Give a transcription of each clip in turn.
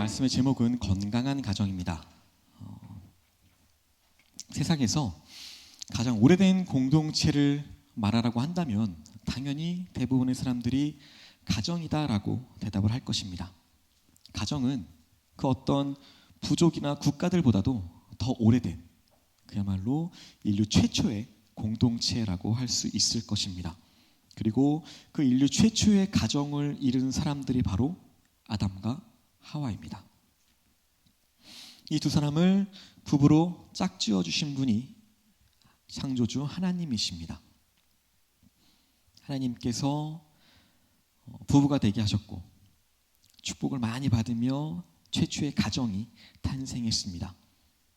말씀의 제목은 건강한 가정입니다. 세상에서 가장 오래된 공동체를 말하라고 한다면 당연히 대부분의 사람들이 가정이다라고 대답을 할 것입니다. 가정은 그 어떤 부족이나 국가들보다도 더 오래된, 그야말로 인류 최초의 공동체라고 할 수 있을 것입니다. 그리고 그 인류 최초의 가정을 이룬 사람들이 바로 아담과 하와입니다. 이 두 사람을 부부로 짝지어 주신 분이 창조주 하나님이십니다. 하나님께서 부부가 되게 하셨고 축복을 많이 받으며 최초의 가정이 탄생했습니다.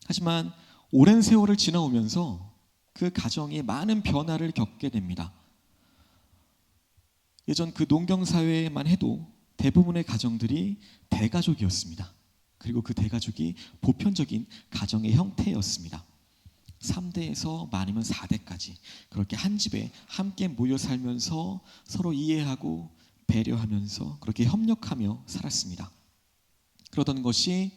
하지만 오랜 세월을 지나오면서 그 가정이 많은 변화를 겪게 됩니다. 예전 그 농경사회에만 해도 대부분의 가정들이 대가족이었습니다. 그리고 그 대가족이 보편적인 가정의 형태였습니다. 3대에서 많으면 4대까지 그렇게 한 집에 함께 모여 살면서 서로 이해하고 배려하면서 그렇게 협력하며 살았습니다. 그러던 것이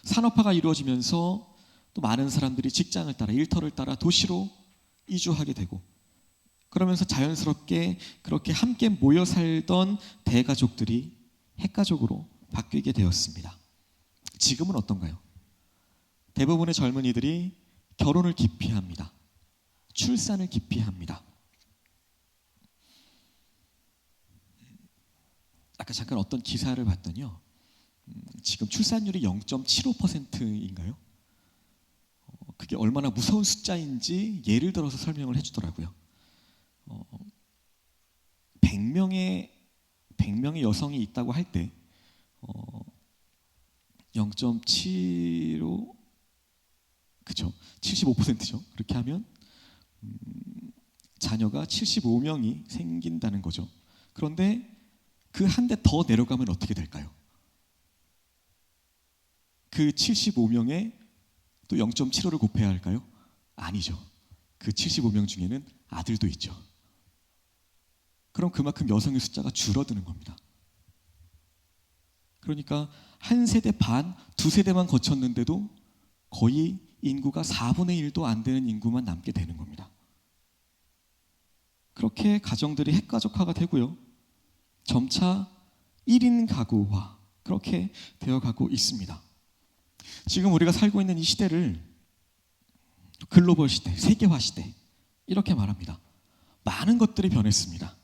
산업화가 이루어지면서 또 많은 사람들이 직장을 따라 일터를 따라 도시로 이주하게 되고, 그러면서 자연스럽게 그렇게 함께 모여 살던 대가족들이 핵가족으로 바뀌게 되었습니다. 지금은 어떤가요? 대부분의 젊은이들이 결혼을 기피합니다. 출산을 기피합니다. 아까 잠깐 어떤 기사를 봤더니요, 지금 출산율이 0.75%인가요? 그게 얼마나 무서운 숫자인지 예를 들어서 설명을 해주더라고요. 100명의 여성이 있다고 할 때 0.75, 그죠? 75%죠. 그렇게 하면 자녀가 75명이 생긴다는 거죠. 그런데 그 한 대 더 내려가면 어떻게 될까요? 그 75명에 또 0.75를 곱해야 할까요? 아니죠. 그 75명 중에는 아들도 있죠. 그럼 그만큼 여성의 숫자가 줄어드는 겁니다. 그러니까 한 세대 반, 두 세대만 거쳤는데도 거의 인구가 4분의 1도 안 되는 인구만 남게 되는 겁니다. 그렇게 가정들이 핵가족화가 되고요, 점차 1인 가구화 그렇게 되어가고 있습니다. 지금 우리가 살고 있는 이 시대를 글로벌 시대, 세계화 시대 이렇게 말합니다. 많은 것들이 변했습니다.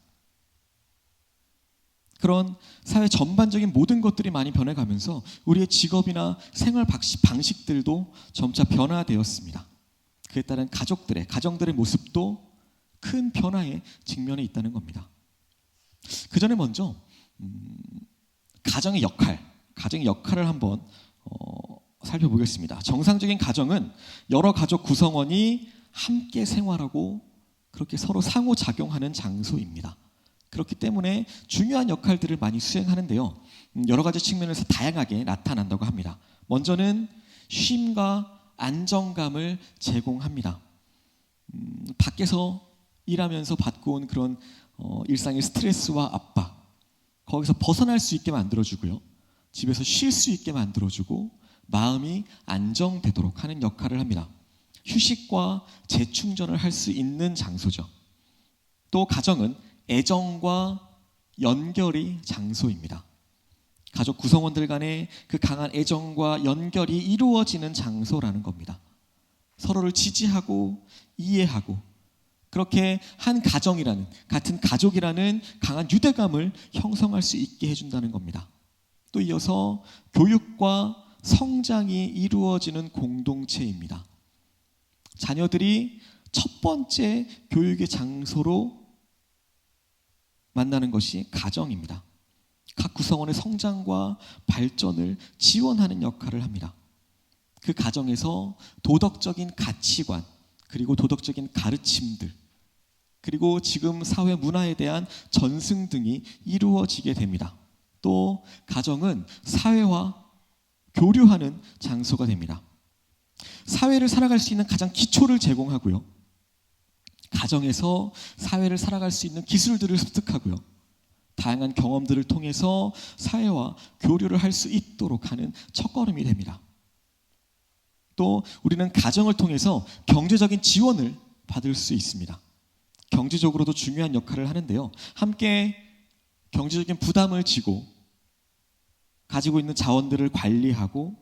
그런 사회 전반적인 모든 것들이 많이 변해가면서 우리의 직업이나 생활 방식들도 점차 변화되었습니다. 그에 따른 가정들의 모습도 큰 변화에 직면해 있다는 겁니다. 그 전에 먼저 가정의 역할을 한번 살펴보겠습니다. 정상적인 가정은 여러 가족 구성원이 함께 생활하고 그렇게 서로 상호작용하는 장소입니다. 그렇기 때문에 중요한 역할들을 많이 수행하는데요, 여러 가지 측면에서 다양하게 나타난다고 합니다. 먼저는 쉼과 안정감을 제공합니다. 밖에서 일하면서 받고 온 그런 일상의 스트레스와 압박, 거기서 벗어날 수 있게 만들어주고요, 집에서 쉴 수 있게 만들어주고 마음이 안정되도록 하는 역할을 합니다. 휴식과 재충전을 할 수 있는 장소죠. 또 가정은 애정과 연결이 장소입니다. 가족 구성원들 간의 그 강한 애정과 연결이 이루어지는 장소라는 겁니다. 서로를 지지하고 이해하고 그렇게 한 가정이라는, 같은 가족이라는 강한 유대감을 형성할 수 있게 해준다는 겁니다. 또 이어서 교육과 성장이 이루어지는 공동체입니다. 자녀들이 첫 번째 교육의 장소로 만나는 것이 가정입니다. 각 구성원의 성장과 발전을 지원하는 역할을 합니다. 그 가정에서 도덕적인 가치관, 그리고 도덕적인 가르침들, 그리고 지금 사회 문화에 대한 전승 등이 이루어지게 됩니다. 또 가정은 사회와 교류하는 장소가 됩니다. 사회를 살아갈 수 있는 가장 기초를 제공하고요, 가정에서 사회를 살아갈 수 있는 기술들을 습득하고요, 다양한 경험들을 통해서 사회와 교류를 할 수 있도록 하는 첫걸음이 됩니다. 또 우리는 가정을 통해서 경제적인 지원을 받을 수 있습니다. 경제적으로도 중요한 역할을 하는데요. 함께 경제적인 부담을 지고 가지고 있는 자원들을 관리하고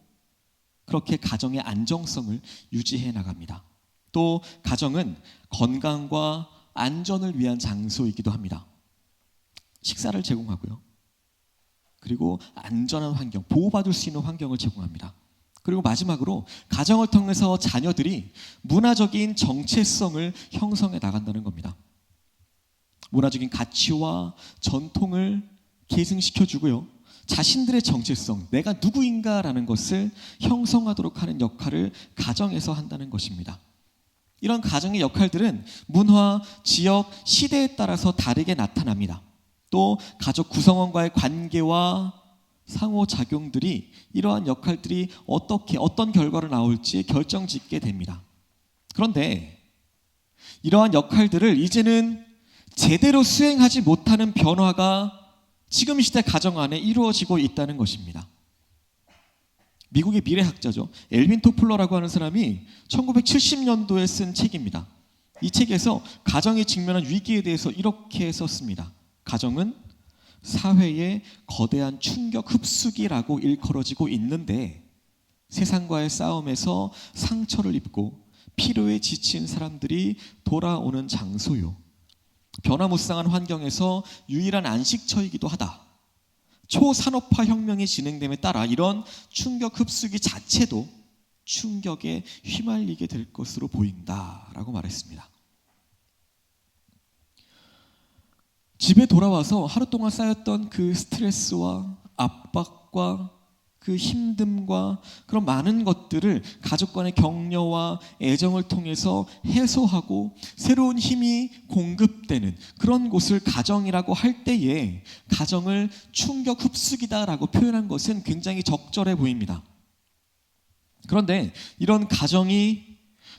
그렇게 가정의 안정성을 유지해 나갑니다. 또 가정은 건강과 안전을 위한 장소이기도 합니다. 식사를 제공하고요. 그리고 안전한 환경, 보호받을 수 있는 환경을 제공합니다. 그리고 마지막으로 가정을 통해서 자녀들이 문화적인 정체성을 형성해 나간다는 겁니다. 문화적인 가치와 전통을 계승시켜주고요. 자신들의 정체성, 내가 누구인가라는 것을 형성하도록 하는 역할을 가정에서 한다는 것입니다. 이런 가정의 역할들은 문화, 지역, 시대에 따라서 다르게 나타납니다. 또 가족 구성원과의 관계와 상호작용들이 이러한 역할들이 어떤 결과로 나올지 결정짓게 됩니다. 그런데 이러한 역할들을 이제는 제대로 수행하지 못하는 변화가 지금 시대 가정 안에 이루어지고 있다는 것입니다. 미국의 미래학자죠. 엘빈 토플러라고 하는 사람이 1970년도에 쓴 책입니다. 이 책에서 가정이 직면한 위기에 대해서 이렇게 썼습니다. 가정은 사회의 거대한 충격 흡수기라고 일컬어지고 있는데 세상과의 싸움에서 상처를 입고 피로에 지친 사람들이 돌아오는 장소요. 변화무쌍한 환경에서 유일한 안식처이기도 하다. 초산업화 혁명이 진행됨에 따라 이런 충격 흡수기 자체도 충격에 휘말리게 될 것으로 보인다라고 말했습니다. 집에 돌아와서 하루 동안 쌓였던 그 스트레스와 압박과 그 힘듦과 그런 많은 것들을 가족 간의 격려와 애정을 통해서 해소하고 새로운 힘이 공급되는 그런 곳을 가정이라고 할 때에 가정을 충격 흡수기다라고 표현한 것은 굉장히 적절해 보입니다. 그런데 이런 가정이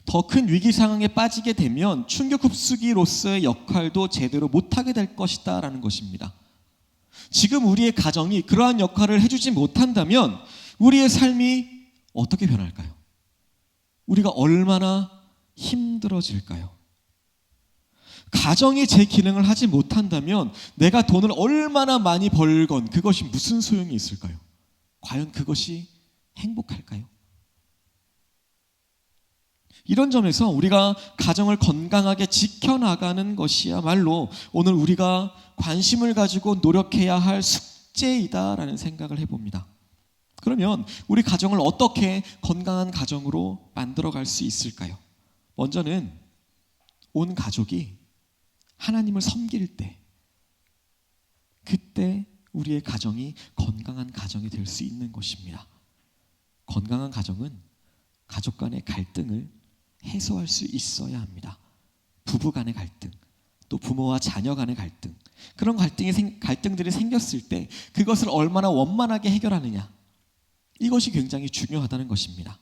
더 큰 위기 상황에 빠지게 되면 충격 흡수기로서의 역할도 제대로 못하게 될 것이다 라는 것입니다. 지금 우리의 가정이 그러한 역할을 해주지 못한다면 우리의 삶이 어떻게 변할까요? 우리가 얼마나 힘들어질까요? 가정이 제 기능을 하지 못한다면 내가 돈을 얼마나 많이 벌건 그것이 무슨 소용이 있을까요? 과연 그것이 행복할까요? 이런 점에서 우리가 가정을 건강하게 지켜나가는 것이야말로 오늘 우리가 관심을 가지고 노력해야 할 숙제이다라는 생각을 해봅니다. 그러면 우리 가정을 어떻게 건강한 가정으로 만들어갈 수 있을까요? 먼저는 온 가족이 하나님을 섬길 때 그때 우리의 가정이 건강한 가정이 될 수 있는 것입니다. 건강한 가정은 가족 간의 갈등을 해소할 수 있어야 합니다. 부부 간의 갈등, 또 부모와 자녀 간의 갈등, 그런 갈등들이 생겼을 때 그것을 얼마나 원만하게 해결하느냐, 이것이 굉장히 중요하다는 것입니다.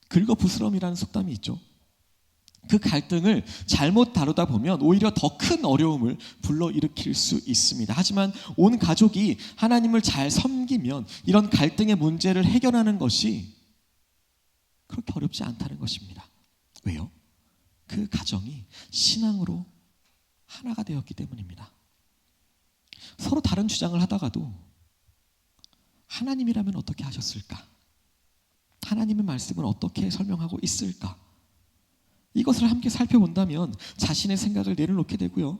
긁어부스럼이라는 속담이 있죠. 그 갈등을 잘못 다루다 보면 오히려 더 큰 어려움을 불러일으킬 수 있습니다. 하지만 온 가족이 하나님을 잘 섬기면 이런 갈등의 문제를 해결하는 것이 그렇게 어렵지 않다는 것입니다. 왜요? 그 가정이 신앙으로 하나가 되었기 때문입니다. 서로 다른 주장을 하다가도 하나님이라면 어떻게 하셨을까? 하나님의 말씀은 어떻게 설명하고 있을까? 이것을 함께 살펴본다면 자신의 생각을 내려놓게 되고요.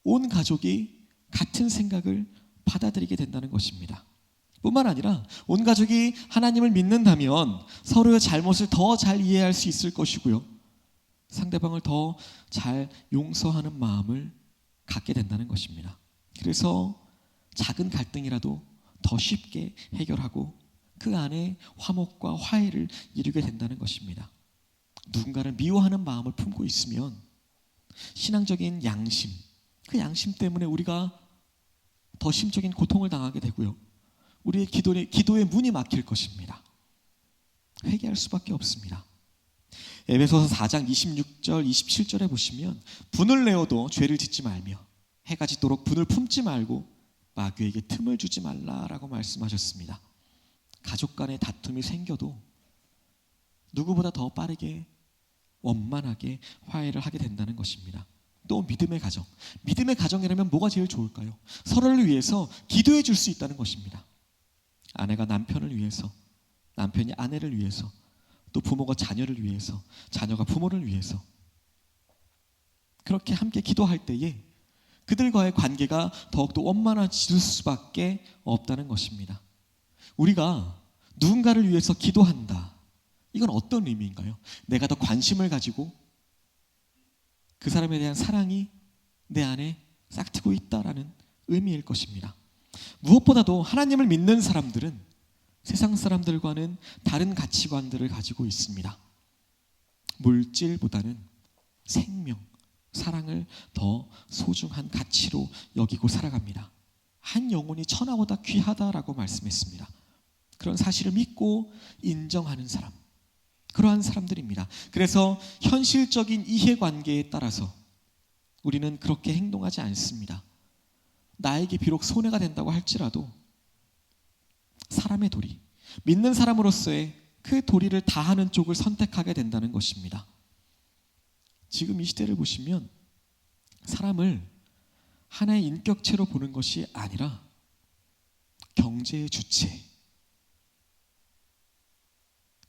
온 가족이 같은 생각을 받아들이게 된다는 것입니다. 뿐만 아니라 온 가족이 하나님을 믿는다면 서로의 잘못을 더 잘 이해할 수 있을 것이고요. 상대방을 더 잘 용서하는 마음을 갖게 된다는 것입니다. 그래서 작은 갈등이라도 더 쉽게 해결하고 그 안에 화목과 화해를 이루게 된다는 것입니다. 누군가를 미워하는 마음을 품고 있으면 신앙적인 양심, 그 양심 때문에 우리가 더 심적인 고통을 당하게 되고요. 우리의 기도의 문이 막힐 것입니다. 회개할 수밖에 없습니다. 에베소서 4장 26절 27절에 보시면 분을 내어도 죄를 짓지 말며 해가 지도록 분을 품지 말고 마귀에게 틈을 주지 말라라고 말씀하셨습니다. 가족 간의 다툼이 생겨도 누구보다 더 빠르게 원만하게 화해를 하게 된다는 것입니다. 또 믿음의 가정. 믿음의 가정이라면 뭐가 제일 좋을까요? 서로를 위해서 기도해 줄 수 있다는 것입니다. 아내가 남편을 위해서, 남편이 아내를 위해서, 또 부모가 자녀를 위해서, 자녀가 부모를 위해서 그렇게 함께 기도할 때에 그들과의 관계가 더욱더 원만해질 수밖에 없다는 것입니다. 우리가 누군가를 위해서 기도한다. 이건 어떤 의미인가요? 내가 더 관심을 가지고 그 사람에 대한 사랑이 내 안에 싹트고 있다라는 의미일 것입니다. 무엇보다도 하나님을 믿는 사람들은 세상 사람들과는 다른 가치관들을 가지고 있습니다. 물질보다는 생명, 사랑을 더 소중한 가치로 여기고 살아갑니다. 한 영혼이 천하보다 귀하다라고 말씀했습니다. 그런 사실을 믿고 인정하는 사람, 그러한 사람들입니다. 그래서 현실적인 이해관계에 따라서 우리는 그렇게 행동하지 않습니다. 나에게 비록 손해가 된다고 할지라도 사람의 도리, 믿는 사람으로서의 그 도리를 다하는 쪽을 선택하게 된다는 것입니다. 지금 이 시대를 보시면 사람을 하나의 인격체로 보는 것이 아니라 경제의 주체,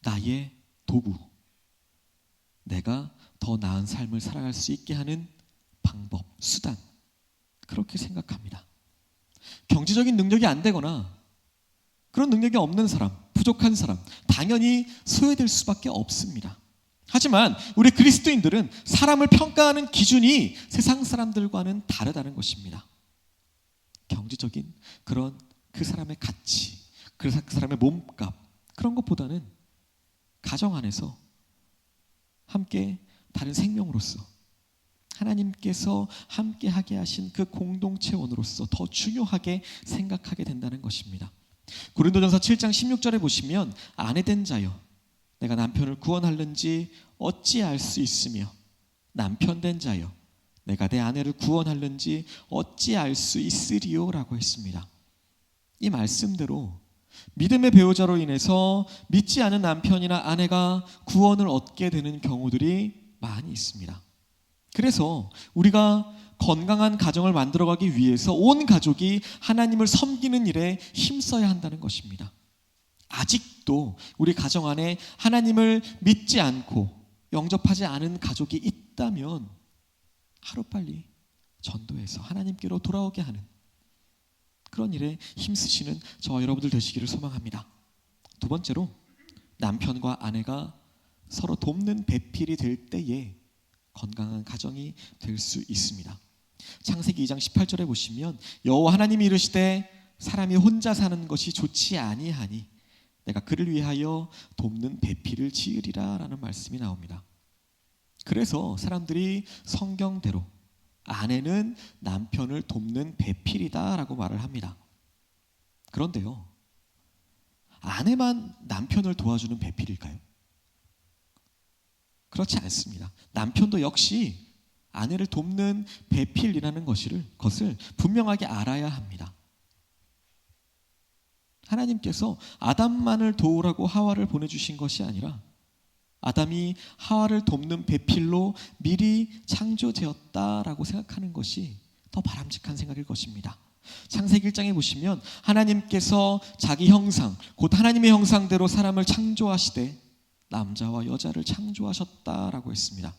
나의 도구, 내가 더 나은 삶을 살아갈 수 있게 하는 방법, 수단, 그렇게 생각합니다. 경제적인 능력이 안 되거나 그런 능력이 없는 사람, 부족한 사람, 당연히 소외될 수밖에 없습니다. 하지만 우리 그리스도인들은 사람을 평가하는 기준이 세상 사람들과는 다르다는 것입니다. 경제적인 그런 그 사람의 가치, 그 사람의 몸값, 그런 것보다는 가정 안에서 함께 다른 생명으로서 하나님께서 함께 하게 하신 그 공동체원으로서 더 중요하게 생각하게 된다는 것입니다. 고린도전서 7장 16절에 보시면 아내된 자여 내가 남편을 구원하는지 어찌 알 수 있으며 남편된 자여 내가 내 아내를 구원하는지 어찌 알 수 있으리요 라고 했습니다. 이 말씀대로 믿음의 배우자로 인해서 믿지 않은 남편이나 아내가 구원을 얻게 되는 경우들이 많이 있습니다. 그래서 우리가 건강한 가정을 만들어가기 위해서 온 가족이 하나님을 섬기는 일에 힘써야 한다는 것입니다. 아직도 우리 가정 안에 하나님을 믿지 않고 영접하지 않은 가족이 있다면 하루빨리 전도해서 하나님께로 돌아오게 하는 그런 일에 힘쓰시는 저와 여러분들 되시기를 소망합니다. 두 번째로 남편과 아내가 서로 돕는 배필이 될 때에 건강한 가정이 될 수 있습니다. 창세기 2장 18절에 보시면 여호와 하나님이 이르시되 사람이 혼자 사는 것이 좋지 아니하니 내가 그를 위하여 돕는 배필을 지으리라 라는 말씀이 나옵니다. 그래서 사람들이 성경대로 아내는 남편을 돕는 배필이다 라고 말을 합니다. 그런데요, 아내만 남편을 도와주는 배필일까요? 그렇지 않습니다. 남편도 역시 아내를 돕는 배필이라는 것을 분명하게 알아야 합니다. 하나님께서 아담만을 도우라고 하와를 보내주신 것이 아니라 아담이 하와를 돕는 배필로 미리 창조되었다라고 생각하는 것이 더 바람직한 생각일 것입니다. 창세기 1장에 보시면 하나님께서 자기 형상, 곧 하나님의 형상대로 사람을 창조하시되 남자와 여자를 창조하셨다라고 했습니다.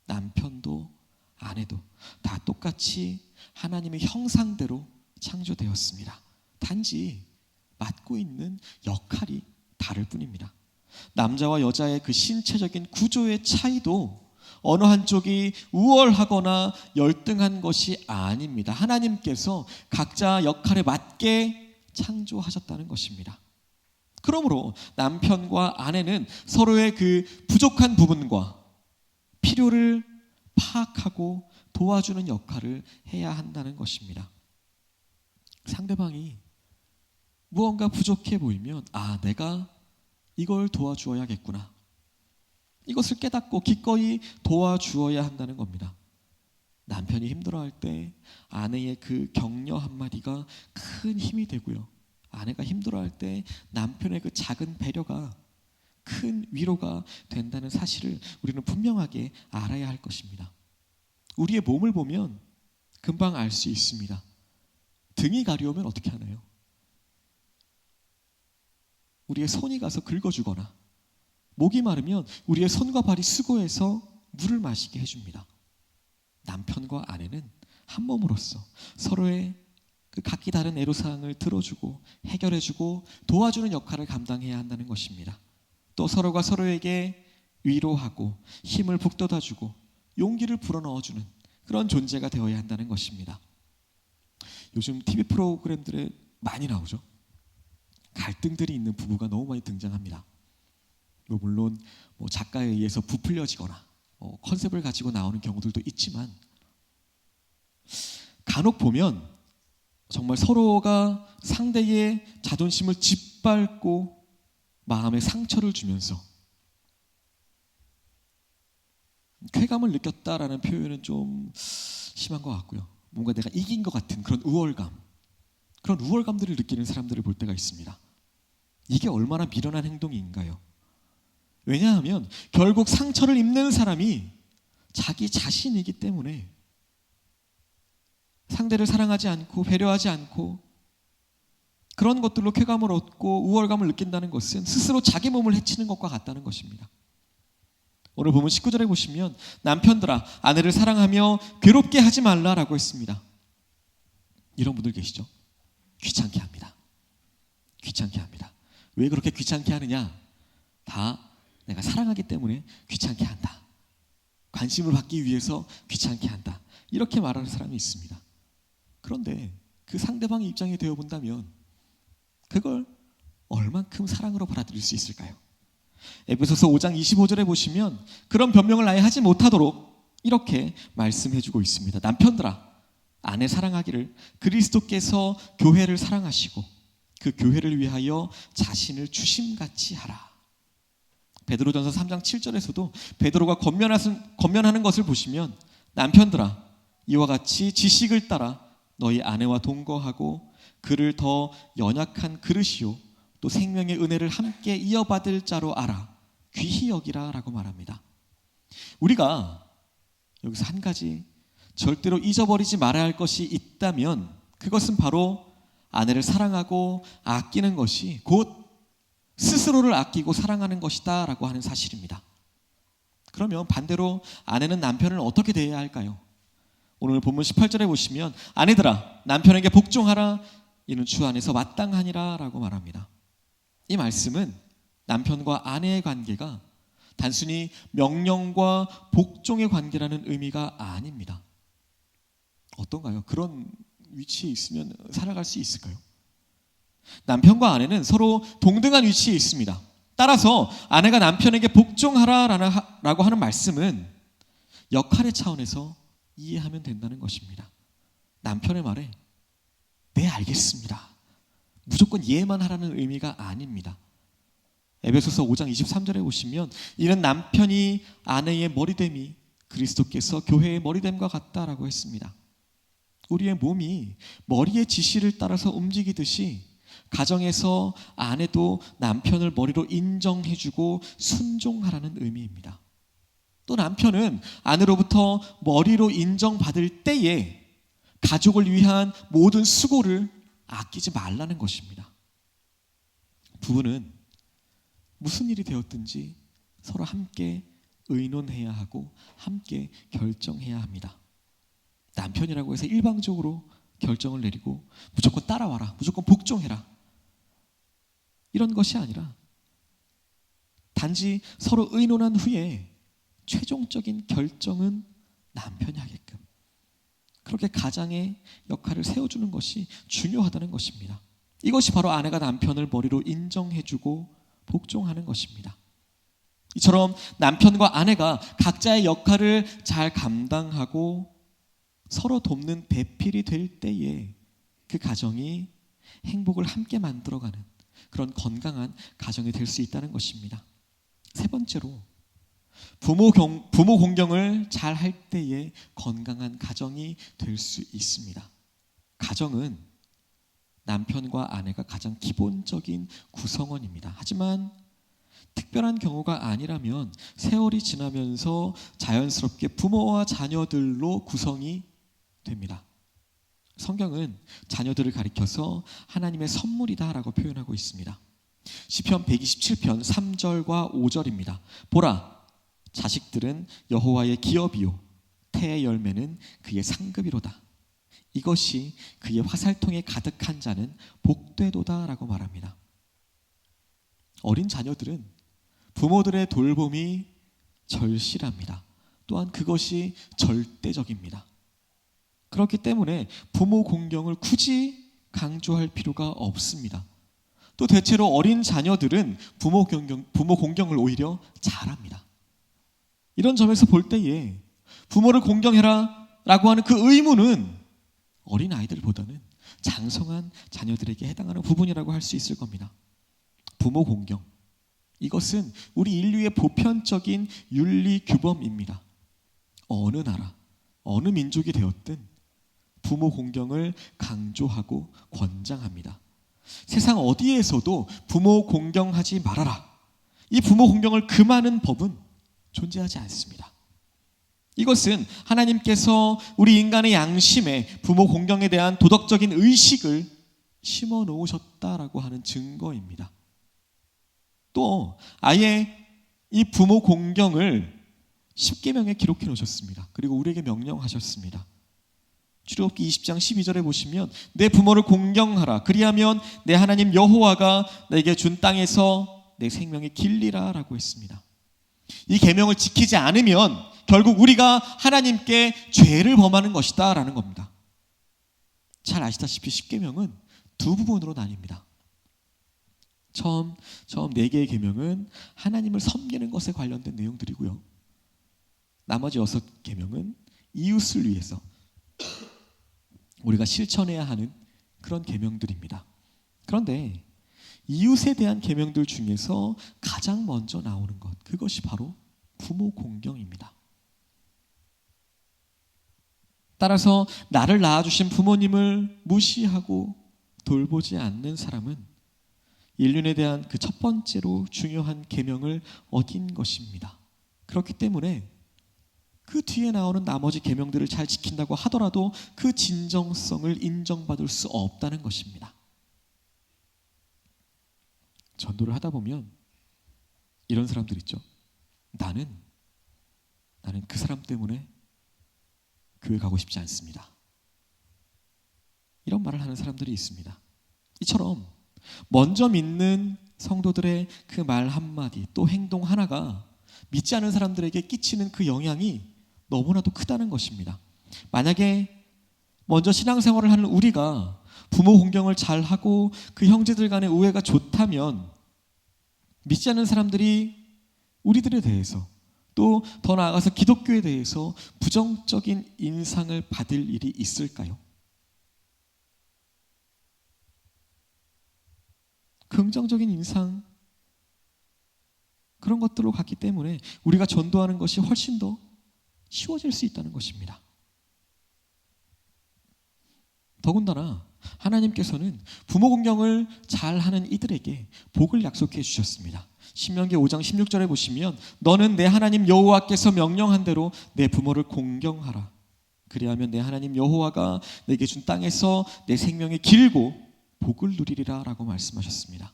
남편도 아내도 다 똑같이 하나님의 형상대로 창조되었습니다. 단지 맡고 있는 역할이 다를 뿐입니다. 남자와 여자의 그 신체적인 구조의 차이도 어느 한쪽이 우월하거나 열등한 것이 아닙니다. 하나님께서 각자 역할에 맞게 창조하셨다는 것입니다. 그러므로 남편과 아내는 서로의 그 부족한 부분과 필요를 파악하고 도와주는 역할을 해야 한다는 것입니다. 상대방이 무언가 부족해 보이면 내가 이걸 도와주어야겠구나. 이것을 깨닫고 기꺼이 도와주어야 한다는 겁니다. 남편이 힘들어할 때 아내의 그 격려 한마디가 큰 힘이 되고요. 아내가 힘들어할 때 남편의 그 작은 배려가 큰 위로가 된다는 사실을 우리는 분명하게 알아야 할 것입니다. 우리의 몸을 보면 금방 알 수 있습니다. 등이 가려우면 어떻게 하나요? 우리의 손이 가서 긁어주거나, 목이 마르면 우리의 손과 발이 수고해서 물을 마시게 해줍니다. 남편과 아내는 한 몸으로서 서로의 그 각기 다른 애로사항을 들어주고 해결해주고 도와주는 역할을 감당해야 한다는 것입니다. 또 서로가 서로에게 위로하고 힘을 북돋아주고 용기를 불어넣어주는 그런 존재가 되어야 한다는 것입니다. 요즘 TV 프로그램들에 많이 나오죠. 갈등들이 있는 부부가 너무 많이 등장합니다. 물론 작가에 의해서 부풀려지거나 컨셉을 가지고 나오는 경우들도 있지만, 간혹 보면 정말 서로가 상대의 자존심을 짓밟고 마음에 상처를 주면서 쾌감을 느꼈다라는 표현은 좀 심한 것 같고요. 뭔가 내가 이긴 것 같은 그런 우월감들을 느끼는 사람들을 볼 때가 있습니다. 이게 얼마나 미련한 행동인가요? 왜냐하면 결국 상처를 입는 사람이 자기 자신이기 때문에 상대를 사랑하지 않고 배려하지 않고 그런 것들로 쾌감을 얻고 우월감을 느낀다는 것은 스스로 자기 몸을 해치는 것과 같다는 것입니다. 오늘 보면 19절에 보시면 남편들아 아내를 사랑하며 괴롭게 하지 말라라고 했습니다. 이런 분들 계시죠? 귀찮게 합니다. 귀찮게 합니다. 왜 그렇게 귀찮게 하느냐? 다 내가 사랑하기 때문에 귀찮게 한다. 관심을 받기 위해서 귀찮게 한다. 이렇게 말하는 사람이 있습니다. 그런데 그 상대방의 입장이 되어 본다면 그걸 얼만큼 사랑으로 받아들일 수 있을까요? 에베소서 5장 25절에 보시면 그런 변명을 아예 하지 못하도록 이렇게 말씀해주고 있습니다. 남편들아 아내 사랑하기를 그리스도께서 교회를 사랑하시고 그 교회를 위하여 자신을 주심같이 하라. 베드로전서 3장 7절에서도 베드로가 권면하는 것을 보시면 남편들아 이와 같이 지식을 따라 너희 아내와 동거하고 그를 더 연약한 그릇이요 또 생명의 은혜를 함께 이어받을 자로 알아 귀히 여기라 라고 말합니다. 우리가 여기서 한 가지 절대로 잊어버리지 말아야 할 것이 있다면 그것은 바로 아내를 사랑하고 아끼는 것이 곧 스스로를 아끼고 사랑하는 것이다 라고 하는 사실입니다. 그러면 반대로 아내는 남편을 어떻게 대해야 할까요? 오늘 본문 18절에 보시면 아내들아 남편에게 복종하라 이는 주 안에서 마땅하니라 라고 말합니다. 이 말씀은 남편과 아내의 관계가 단순히 명령과 복종의 관계라는 의미가 아닙니다. 어떤가요? 그런 위치에 있으면 살아갈 수 있을까요? 남편과 아내는 서로 동등한 위치에 있습니다. 따라서 아내가 남편에게 복종하라라고 하는 말씀은 역할의 차원에서 이해하면 된다는 것입니다. 남편의 말에 네 알겠습니다. 무조건 이해만 하라는 의미가 아닙니다. 에베소서 5장 23절에 보시면 이는 남편이 아내의 머리됨이 그리스도께서 교회의 머리됨과 같다라고 했습니다. 우리의 몸이 머리의 지시를 따라서 움직이듯이 가정에서 아내도 남편을 머리로 인정해주고 순종하라는 의미입니다. 또 남편은 아내로부터 머리로 인정받을 때에 가족을 위한 모든 수고를 아끼지 말라는 것입니다. 부부는 무슨 일이 되었든지 서로 함께 의논해야 하고 함께 결정해야 합니다. 남편이라고 해서 일방적으로 결정을 내리고 무조건 따라와라, 무조건 복종해라 이런 것이 아니라 단지 서로 의논한 후에 최종적인 결정은 남편이 하게끔 그렇게 가장의 역할을 세워주는 것이 중요하다는 것입니다. 이것이 바로 아내가 남편을 머리로 인정해주고 복종하는 것입니다. 이처럼 남편과 아내가 각자의 역할을 잘 감당하고 서로 돕는 배필이 될 때에 그 가정이 행복을 함께 만들어가는 그런 건강한 가정이 될 수 있다는 것입니다. 세 번째로 부모 공경을 잘 할 때에 건강한 가정이 될 수 있습니다. 가정은 남편과 아내가 가장 기본적인 구성원입니다. 하지만 특별한 경우가 아니라면 세월이 지나면서 자연스럽게 부모와 자녀들로 구성이 됩니다. 성경은 자녀들을 가리켜서 하나님의 선물이다라고 표현하고 있습니다. 시편 127편 3절과 5절입니다. 보라, 자식들은 여호와의 기업이요 태의 열매는 그의 상급이로다. 이것이 그의 화살통에 가득한 자는 복되도다라고 말합니다. 어린 자녀들은 부모들의 돌봄이 절실합니다. 또한 그것이 절대적입니다. 그렇기 때문에 부모 공경을 굳이 강조할 필요가 없습니다. 또 대체로 어린 자녀들은 부모 공경을 오히려 잘합니다. 이런 점에서 볼 때에 부모를 공경해라 라고 하는 그 의무는 어린 아이들보다는 장성한 자녀들에게 해당하는 부분이라고 할 수 있을 겁니다. 부모 공경, 이것은 우리 인류의 보편적인 윤리 규범입니다. 어느 나라, 어느 민족이 되었든 부모 공경을 강조하고 권장합니다. 세상 어디에서도 부모 공경하지 말아라, 이 부모 공경을 금하는 법은 존재하지 않습니다. 이것은 하나님께서 우리 인간의 양심에 부모 공경에 대한 도덕적인 의식을 심어 놓으셨다라고 하는 증거입니다. 또 아예 이 부모 공경을 십계명에 기록해 놓으셨습니다. 그리고 우리에게 명령하셨습니다. 출애굽기 20장 12절에 보시면 내 부모를 공경하라, 그리하면 내 하나님 여호와가 내게 준 땅에서 내 생명이 길리라 라고 했습니다. 이 계명을 지키지 않으면 결국 우리가 하나님께 죄를 범하는 것이다 라는 겁니다. 잘 아시다시피 십계명은 두 부분으로 나뉩니다. 처음 4개의 계명은 하나님을 섬기는 것에 관련된 내용들이고요. 나머지 6계명은 이웃을 위해서 우리가 실천해야 하는 그런 계명들입니다. 그런데 이웃에 대한 계명들 중에서 가장 먼저 나오는 것, 그것이 바로 부모 공경입니다. 따라서 나를 낳아주신 부모님을 무시하고 돌보지 않는 사람은 인륜에 대한 그 첫 번째로 중요한 계명을 어긴 것입니다. 그렇기 때문에 그 뒤에 나오는 나머지 계명들을 잘 지킨다고 하더라도 그 진정성을 인정받을 수 없다는 것입니다. 전도를 하다 보면 이런 사람들 있죠. 나는 그 사람 때문에 교회 가고 싶지 않습니다. 이런 말을 하는 사람들이 있습니다. 이처럼 먼저 믿는 성도들의 그 말 한마디, 또 행동 하나가 믿지 않은 사람들에게 끼치는 그 영향이 너무나도 크다는 것입니다. 만약에 먼저 신앙생활을 하는 우리가 부모 공경을 잘하고 그 형제들 간의 우애가 좋다면 믿지 않는 사람들이 우리들에 대해서, 또 더 나아가서 기독교에 대해서 부정적인 인상을 받을 일이 있을까요? 긍정적인 인상, 그런 것들로 갔기 때문에 우리가 전도하는 것이 훨씬 더 쉬워질 수 있다는 것입니다. 더군다나 하나님께서는 부모 공경을 잘하는 이들에게 복을 약속해 주셨습니다. 신명기 5장 16절에 보시면 너는 내 하나님 여호와께서 명령한 대로 내 부모를 공경하라. 그리하면 내 하나님 여호와가 내게 준 땅에서 내 생명이 길고 복을 누리리라 라고 말씀하셨습니다.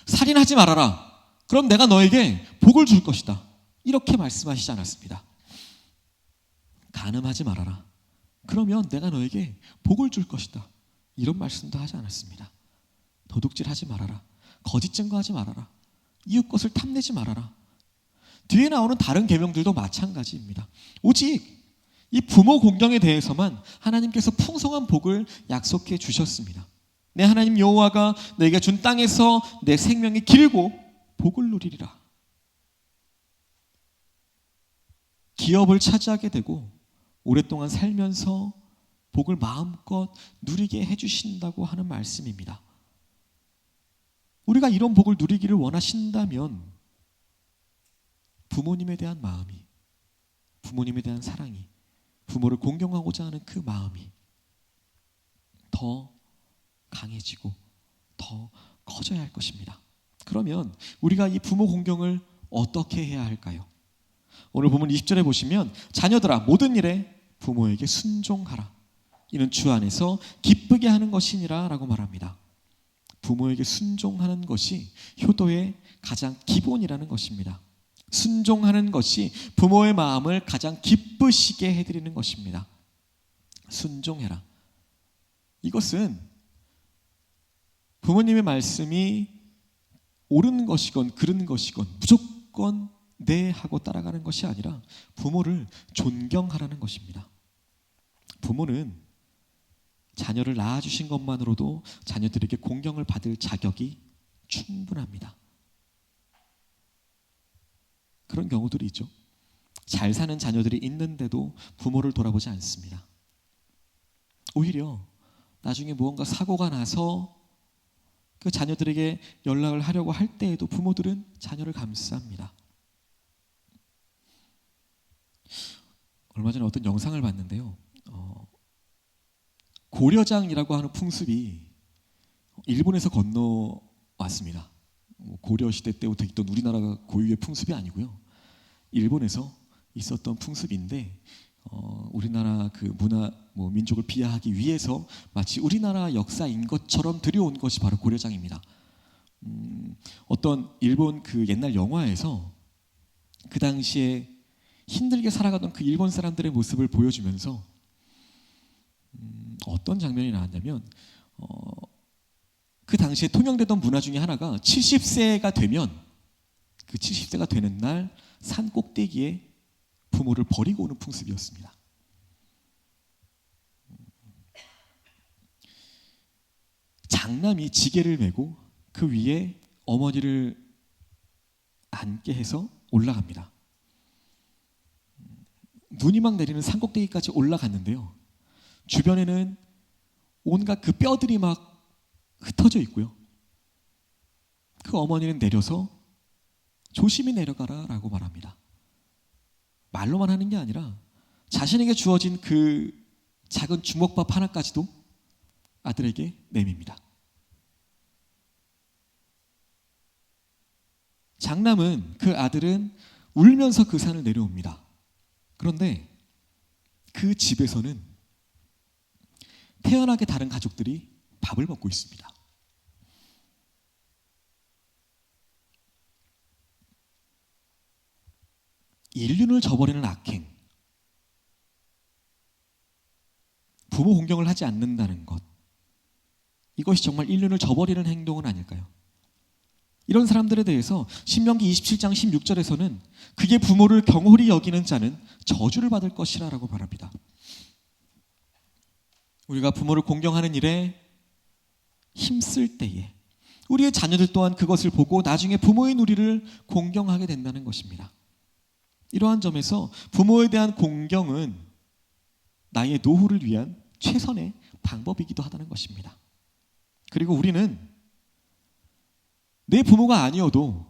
살인하지 말아라. 그럼 내가 너에게 복을 줄 것이다. 이렇게 말씀하시지 않았습니다. 간음하지 말아라. 그러면 내가 너에게 복을 줄 것이다. 이런 말씀도 하지 않았습니다. 도둑질하지 말아라. 거짓 증거하지 말아라. 이웃 것을 탐내지 말아라. 뒤에 나오는 다른 계명들도 마찬가지입니다. 오직 이 부모 공경에 대해서만 하나님께서 풍성한 복을 약속해 주셨습니다. 내 하나님 여호와가 내게 준 땅에서 내 생명이 길고 복을 누리리라. 기업을 차지하게 되고 오랫동안 살면서 복을 마음껏 누리게 해주신다고 하는 말씀입니다. 우리가 이런 복을 누리기를 원하신다면 부모님에 대한 마음이, 부모님에 대한 사랑이, 부모를 공경하고자 하는 그 마음이 더 강해지고 더 커져야 할 것입니다. 그러면 우리가 이 부모 공경을 어떻게 해야 할까요? 오늘 본문 20절에 보시면 자녀들아 모든 일에 부모에게 순종하라. 이는 주 안에서 기쁘게 하는 것이니라 라고 말합니다. 부모에게 순종하는 것이 효도의 가장 기본이라는 것입니다. 순종하는 것이 부모의 마음을 가장 기쁘시게 해드리는 것입니다. 순종해라. 이것은 부모님의 말씀이 옳은 것이건 그른 것이건 무조건 네 하고 따라가는 것이 아니라 부모를 존경하라는 것입니다. 부모는 자녀를 낳아주신 것만으로도 자녀들에게 공경을 받을 자격이 충분합니다. 그런 경우들이 있죠. 잘 사는 자녀들이 있는데도 부모를 돌아보지 않습니다. 오히려 나중에 무언가 사고가 나서 그 자녀들에게 연락을 하려고 할 때에도 부모들은 자녀를 감쌉니다. 얼마 전에 어떤 영상을 봤는데요. 고려장이라고 하는 풍습이 일본에서 건너왔습니다. 고려 시대 때부터 있던 우리나라 고유의 풍습이 아니고요. 일본에서 있었던 풍습인데 우리나라 그 문화, 민족을 비하하기 위해서 마치 우리나라 역사인 것처럼 들여온 것이 바로 고려장입니다. 어떤 일본 그 옛날 영화에서 그 당시에 힘들게 살아가던 그 일본 사람들의 모습을 보여주면서 어떤 장면이 나왔냐면 그 당시에 통용되던 문화 중에 하나가 70세가 되면 그 70세가 되는 날 산 꼭대기에 부모를 버리고 오는 풍습이었습니다. 장남이 지게를 메고 그 위에 어머니를 앉게 해서 올라갑니다. 눈이 막 내리는 산 꼭대기까지 올라갔는데요. 주변에는 온갖 그 뼈들이 막 흩어져 있고요. 그 어머니는 내려서 조심히 내려가라 라고 말합니다. 말로만 하는 게 아니라 자신에게 주어진 그 작은 주먹밥 하나까지도 아들에게 내밉니다. 장남은, 그 아들은 울면서 그 산을 내려옵니다. 그런데 그 집에서는 태연하게 다른 가족들이 밥을 먹고 있습니다. 인륜을 저버리는 악행, 부모 공경을 하지 않는다는 것, 이것이 정말 인륜을 저버리는 행동은 아닐까요? 이런 사람들에 대해서 신명기 27장 16절에서는 그게 부모를 경홀히 여기는 자는 저주를 받을 것이라 라고 말합니다. 우리가 부모를 공경하는 일에 힘쓸 때에 우리의 자녀들 또한 그것을 보고 나중에 부모인 우리를 공경하게 된다는 것입니다. 이러한 점에서 부모에 대한 공경은 나의 노후를 위한 최선의 방법이기도 하다는 것입니다. 그리고 우리는 내 부모가 아니어도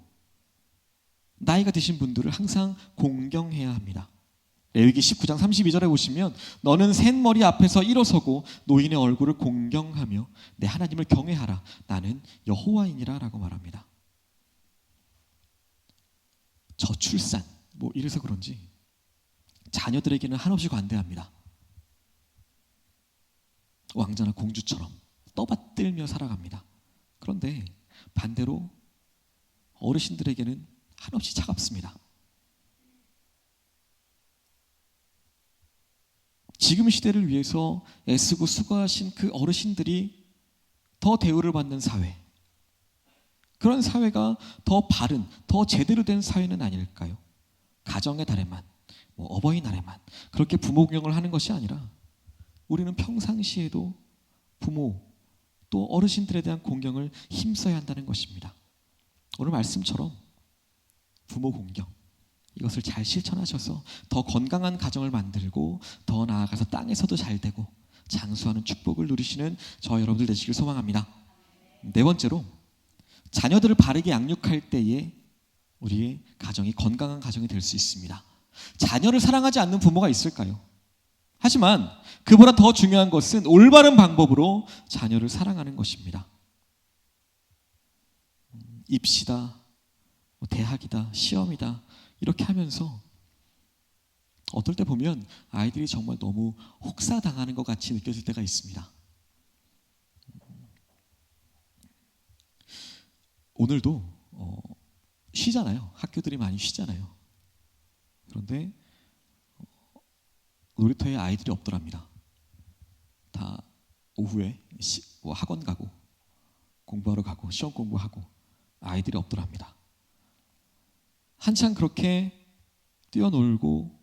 나이가 드신 분들을 항상 공경해야 합니다. 레위기 19장 32절에 보시면 너는 샌머리 앞에서 일어서고 노인의 얼굴을 공경하며 내 하나님을 경외하라. 나는 여호와이니라 라고 말합니다. 저출산 이래서 그런지 자녀들에게는 한없이 관대합니다. 왕자나 공주처럼 떠받들며 살아갑니다. 그런데 반대로 어르신들에게는 한없이 차갑습니다. 지금 시대를 위해서 애쓰고 수고하신 그 어르신들이 더 대우를 받는 사회, 그런 사회가 더 바른, 더 제대로 된 사회는 아닐까요? 가정의 달에만, 어버이날에만 그렇게 부모 공경을 하는 것이 아니라 우리는 평상시에도 부모 또 어르신들에 대한 공경을 힘써야 한다는 것입니다. 오늘 말씀처럼 부모 공경, 이것을 잘 실천하셔서 더 건강한 가정을 만들고 더 나아가서 땅에서도 잘 되고 장수하는 축복을 누리시는 저와 여러분들 되시길 소망합니다. 네 번째로, 자녀들을 바르게 양육할 때에 우리의 가정이 건강한 가정이 될 수 있습니다. 자녀를 사랑하지 않는 부모가 있을까요? 하지만 그보다 더 중요한 것은 올바른 방법으로 자녀를 사랑하는 것입니다. 입시다, 대학이다, 시험이다 이렇게 하면서 어떨 때 보면 아이들이 정말 너무 혹사당하는 것 같이 느껴질 때가 있습니다. 오늘도 쉬잖아요. 학교들이 많이 쉬잖아요. 그런데 놀이터에 아이들이 없더랍니다. 다 오후에 학원 가고 공부하러 가고 시험 공부하고 아이들이 없더랍니다. 한창 그렇게 뛰어놀고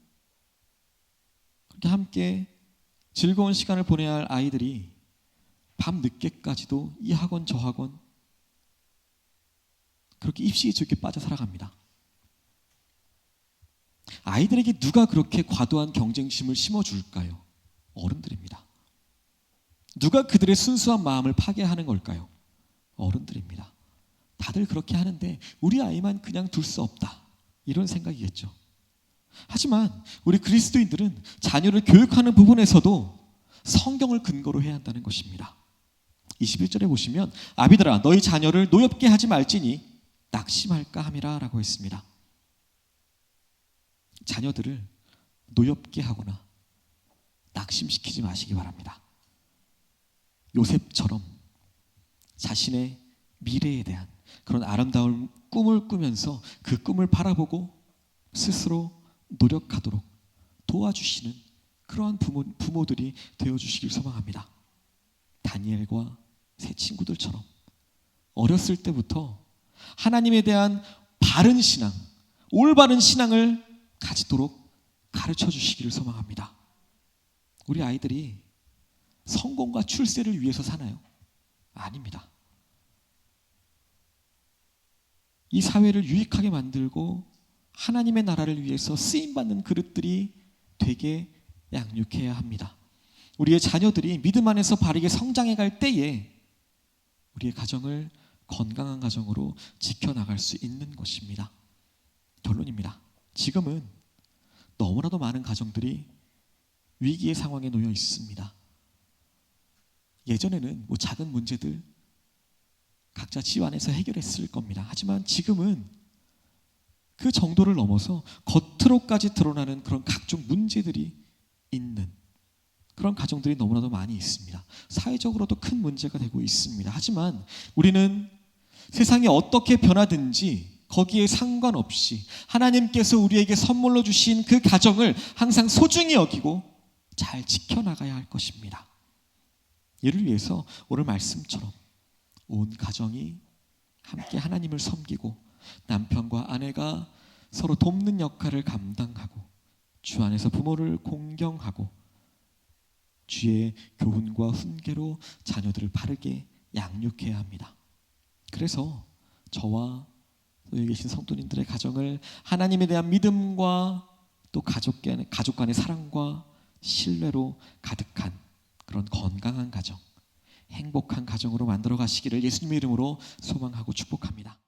그렇게 함께 즐거운 시간을 보내야 할 아이들이 밤 늦게까지도 이 학원 저 학원 그렇게 입시에 빠져 살아갑니다. 아이들에게 누가 그렇게 과도한 경쟁심을 심어줄까요? 어른들입니다. 누가 그들의 순수한 마음을 파괴하는 걸까요? 어른들입니다. 다들 그렇게 하는데 우리 아이만 그냥 둘 수 없다. 이런 생각이겠죠. 하지만 우리 그리스도인들은 자녀를 교육하는 부분에서도 성경을 근거로 해야 한다는 것입니다. 21절에 보시면 아비들아 너희 자녀를 노엽게 하지 말지니 낙심할까 함이라 라고 했습니다. 자녀들을 노엽게 하거나 낙심시키지 마시기 바랍니다. 요셉처럼 자신의 미래에 대한 그런 아름다운 꿈을 꾸면서 그 꿈을 바라보고 스스로 노력하도록 도와주시는 그러한 부모들이 되어주시길 소망합니다. 다니엘과 세 친구들처럼 어렸을 때부터 하나님에 대한 바른 신앙, 올바른 신앙을 가지도록 가르쳐 주시기를 소망합니다. 우리 아이들이 성공과 출세를 위해서 사나요? 아닙니다. 이 사회를 유익하게 만들고 하나님의 나라를 위해서 쓰임받는 그릇들이 되게 양육해야 합니다. 우리의 자녀들이 믿음 안에서 바르게 성장해 갈 때에 우리의 가정을 건강한 가정으로 지켜나갈 수 있는 것입니다. 결론입니다. 지금은 너무나도 많은 가정들이 위기의 상황에 놓여 있습니다. 예전에는 작은 문제들 각자 집 안에서 해결했을 겁니다. 하지만 지금은 그 정도를 넘어서 겉으로까지 드러나는 그런 각종 문제들이 있는 그런 가정들이 너무나도 많이 있습니다. 사회적으로도 큰 문제가 되고 있습니다. 하지만 우리는 세상이 어떻게 변하든지 거기에 상관없이 하나님께서 우리에게 선물로 주신 그 가정을 항상 소중히 여기고 잘 지켜나가야 할 것입니다. 이를 위해서 오늘 말씀처럼 온 가정이 함께 하나님을 섬기고 남편과 아내가 서로 돕는 역할을 감당하고 주 안에서 부모를 공경하고 주의 교훈과 훈계로 자녀들을 바르게 양육해야 합니다. 그래서 저와 여기 계신 성도님들의 가정을 하나님에 대한 믿음과 또 가족 간의 사랑과 신뢰로 가득한 그런 건강한 가정, 행복한 가정으로 만들어 가시기를 예수님의 이름으로 소망하고 축복합니다.